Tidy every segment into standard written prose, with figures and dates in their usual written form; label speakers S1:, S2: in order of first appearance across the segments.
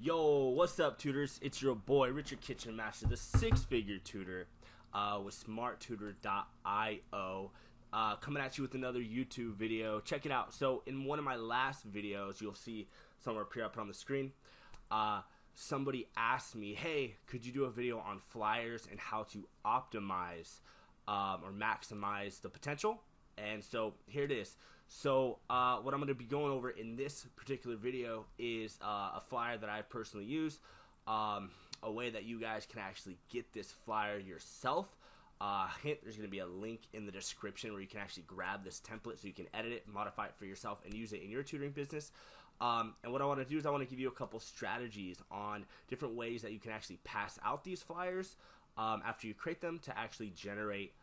S1: Yo, what's up, tutors? It's your boy, Richard Kitchen Master, the six-figure tutor with smarttutor.io, coming at you with another YouTube video. Check it out. So, in one of my last videos, you'll see somewhere appear up on the screen, somebody asked me, hey, could you do a video on flyers and how to optimize or maximize the potential? And so, here it is. So what I'm going to be going over in this particular video is a flyer that I personally use, a way that you guys can actually get this flyer yourself. Hint, there's going to be a link in the description where you can actually grab this template so you can edit it, modify it for yourself, and use it in your tutoring business. And what I want to do is I want to give you a couple strategies on different ways that you can actually pass out these flyers after you create them to actually generate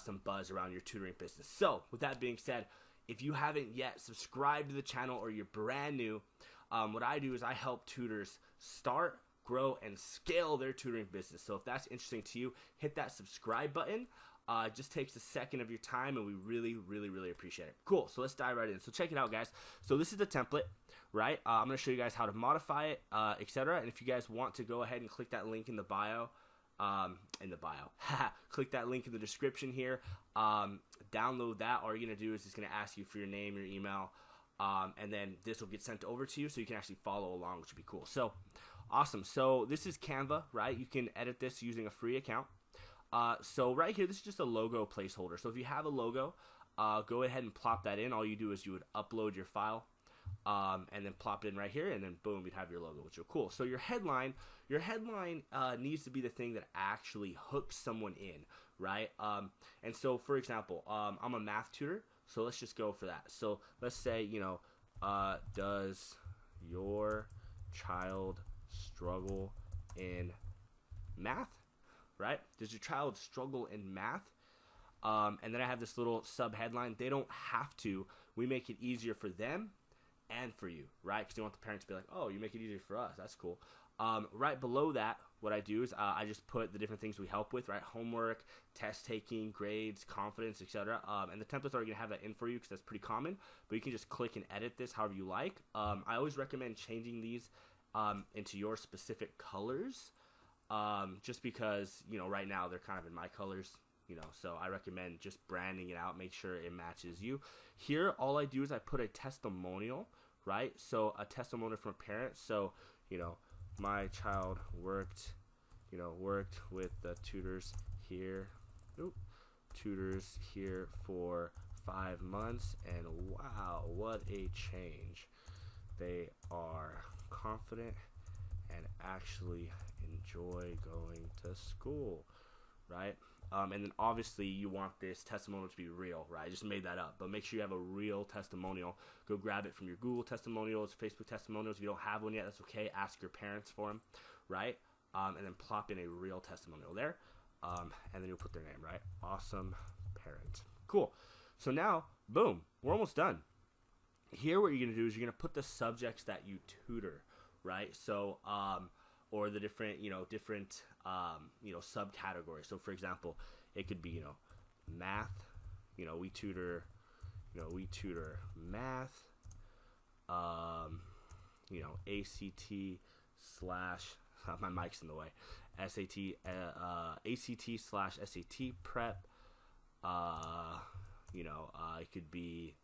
S1: some buzz around your tutoring business. So with that being said, if you haven't yet subscribed to the channel or you're brand new, what I do is I help tutors start, grow, and scale their tutoring business. So if that's interesting to you, hit that subscribe button. It just takes a second of your time, and we really appreciate it. Cool, so let's dive right in. So check it out, guys. So this is the template, right? I'm going to show you guys how to modify it, etc. And if you guys want to go ahead and click that link in the bio, click that link in the description here, download that. All you're gonna do is it's gonna ask you for your name, your email, and then this will get sent over to you so you can actually follow along, which would be cool. So awesome. So this is Canva, right? You can edit this using a free account. So right here, this is just a logo placeholder. So if you have a logo, go ahead and plop that in. All you do is you would upload your file, and then plop it in right here, and then boom, you'd have your logo, which is cool. So your headline needs to be the thing that actually hooks someone in, right? And so, for example, I'm a math tutor, so let's just go for that. So let's say, does your child struggle in math, right? Does your child struggle in math? And then I have this little sub headline. They don't have to. We make it easier for them and for you, right? Because you want the parents to be like, oh, you make it easier for us. That's cool. Right below that, what I do is I just put the different things we help with, right? Homework, test taking, grades, confidence, etc. And the templates are going to have that in for you because that's pretty common. But you can just click and edit this however you like. I always recommend changing these into your specific colors, just because, right now they're kind of in my colors. So I recommend just branding it out, make sure it matches you. Here, all I do is I put a testimonial, right? So a testimonial from a parent. So, my child worked with the tutors here, tutors here for 5 months, and wow, what a change. They are confident and actually enjoy going to school, right? And then obviously you want this testimonial to be real, right? I just made that up, but make sure you have a real testimonial. Go grab it from your Google testimonials, Facebook testimonials. If you don't have one yet, that's okay. Ask your parents for them, right? And then plop in a real testimonial there, and then you'll put their name, right? Awesome parent. Cool. So now, boom, we're almost done. Here, what you're going to do is you're going to put the subjects that you tutor, right? So, or the different subcategories. So for example, it could be, math, we tutor math, ACT slash, my mic's in the way, SAT, ACT slash SAT prep, it could be,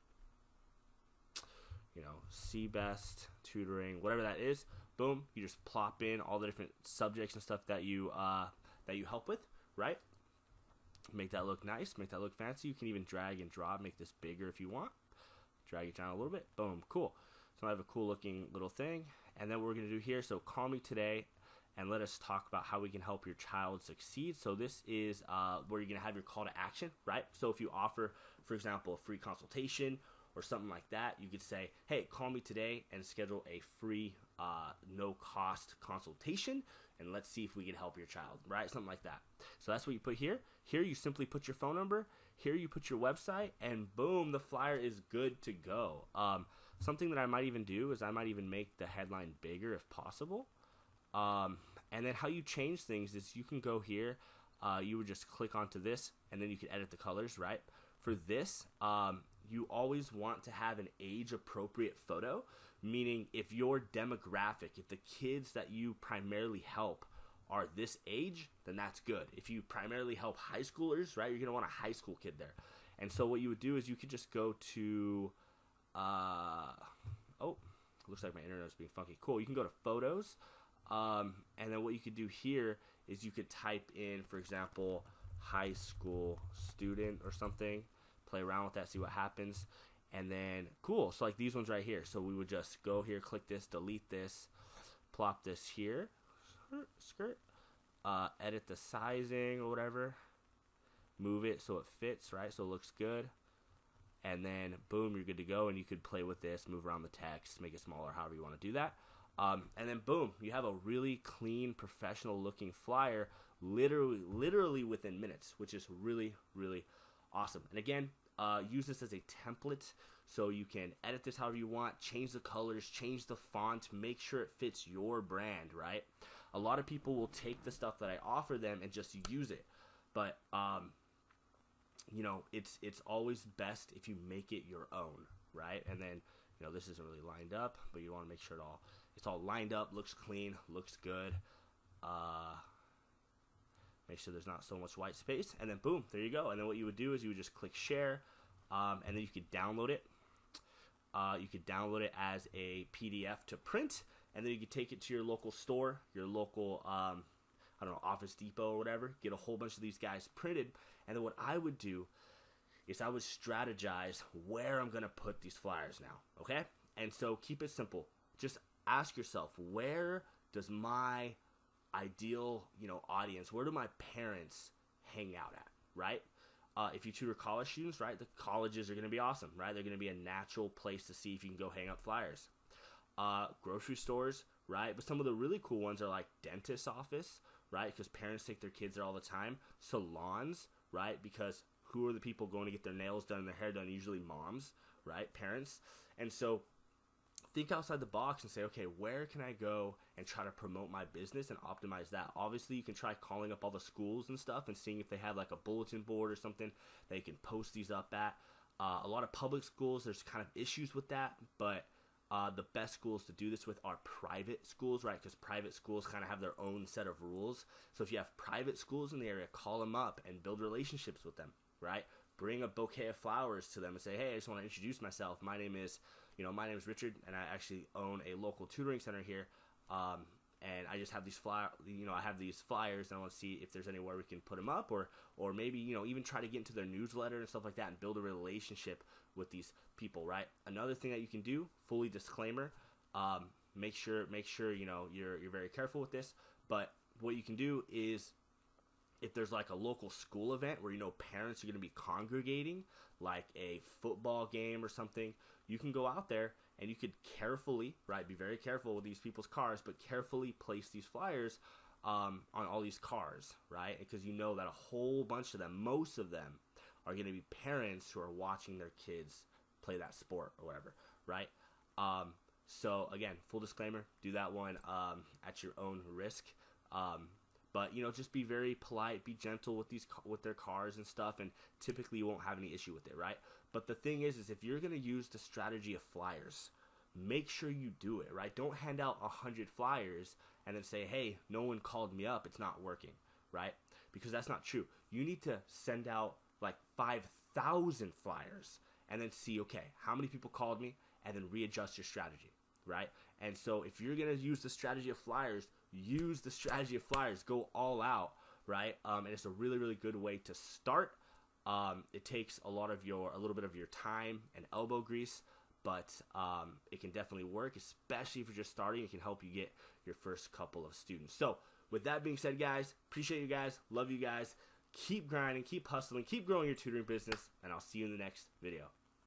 S1: CBEST tutoring, whatever that is. Boom, you just plop in all the different subjects and stuff that you help with, right? Make that look nice, make that look fancy. You can even drag and drop, make this bigger if you want. Drag it down a little bit. Boom, cool. So I have a cool looking little thing. And then what we're going to do here, so call me today and let us talk about how we can help your child succeed. So this is where you're going to have your call to action, right? So if you offer, for example, a free consultation or something like that, you could say, hey, call me today and schedule a free no-cost consultation, and let's see if we can help your child, right? Something like that. So that's what you put here. Here you simply put your phone number. Here you put your website, and boom, the flyer is good to go. Something that I might even do is I might even make the headline bigger if possible. And then how you change things is you can go here. You would just click onto this, and then you can edit the colors, right? For this, you always want to have an age appropriate photo, meaning if your demographic, if the kids that you primarily help are this age, then that's good. If you primarily help high schoolers, right, you're going to want a high school kid there. And so what you would do is you could just go to, looks like my internet is being funky. Cool, you can go to photos, and then what you could do here is you could type in, for example, high school student or something, play around with that, see what happens, and then, cool, so like these ones right here. So we would just go here, click this, delete this, plop this here, skirt, edit the sizing or whatever, move it so it fits, right, so it looks good, and then boom, you're good to go. And you could play with this, move around the text, make it smaller, however you want to do that, and then boom, you have a really clean, professional looking flyer literally within minutes, which is really, really awesome. And again, use this as a template, so you can edit this however you want, change the colors, change the font, make sure it fits your brand, right? A lot of people will take the stuff that I offer them and just use it, but you know, it's always best if you make it your own, right? And then, you know, this isn't really lined up, but you want to make sure it's all lined up, looks clean, looks good. Make sure there's not so much white space, and then boom, there you go. And then what you would do is you would just click share, and then you could download it. You could download it as a PDF to print, and then you could take it to your local store, your local, I don't know, Office Depot or whatever, get a whole bunch of these guys printed, and then what I would do is I would strategize where I'm going to put these flyers now, okay? And so keep it simple. Just ask yourself, where does my ideal, you know, audience, where do my parents hang out at, right? If you tutor college students, right, the colleges are going to be awesome, right? They're going to be a natural place to see if you can go hang up flyers. Grocery stores, right? But some of the really cool ones are like dentist's office, right? Because parents take their kids there all the time. Salons, right? Because who are the people going to get their nails done and their hair done? Usually moms, right? Parents. And so think outside the box and say, okay, where can I go and try to promote my business and optimize that? Obviously, you can try calling up all the schools and stuff and seeing if they have like a bulletin board or something that you can post these up at. A lot of public schools, there's kind of issues with that, but the best schools to do this with are private schools, right? Because private schools kind of have their own set of rules. So if you have private schools in the area, call them up and build relationships with them, right? Bring a bouquet of flowers to them and say, hey, I just want to introduce myself. My name is Richard, and I actually own a local tutoring center here. And I just have these I have these flyers, and I want to see if there's anywhere we can put them up, or maybe, you know, even try to get into their newsletter and stuff like that and build a relationship with these people, right? Another thing that you can do, fully disclaimer, make sure, you know, you're very careful with this, but what you can do is, if there's like a local school event where, you know, parents are going to be congregating, like a football game or something, you can go out there and you could carefully, right, be very careful with these people's cars, but carefully place these flyers on all these cars, right? Because you know that a whole bunch of them, most of them, are going to be parents who are watching their kids play that sport or whatever, right? So again, full disclaimer, do that one at your own risk. But, you know, just be very polite, be gentle with their cars and stuff, and typically you won't have any issue with it, right? But the thing is if you're going to use the strategy of flyers, make sure you do it, right? Don't hand out 100 flyers and then say, hey, no one called me up, it's not working, right? Because that's not true. You need to send out like 5,000 flyers and then see, okay, how many people called me, and then readjust your strategy, right? And so if you're going to use the strategy of flyers, use the strategy of flyers, go all out, right? And it's a really, really good way to start. It takes a little bit of your time and elbow grease, but it can definitely work, especially if you're just starting. It can help you get your first couple of students. So with that being said, guys, appreciate you guys, love you guys. Keep grinding, keep hustling, keep growing your tutoring business, and I'll see you in the next video.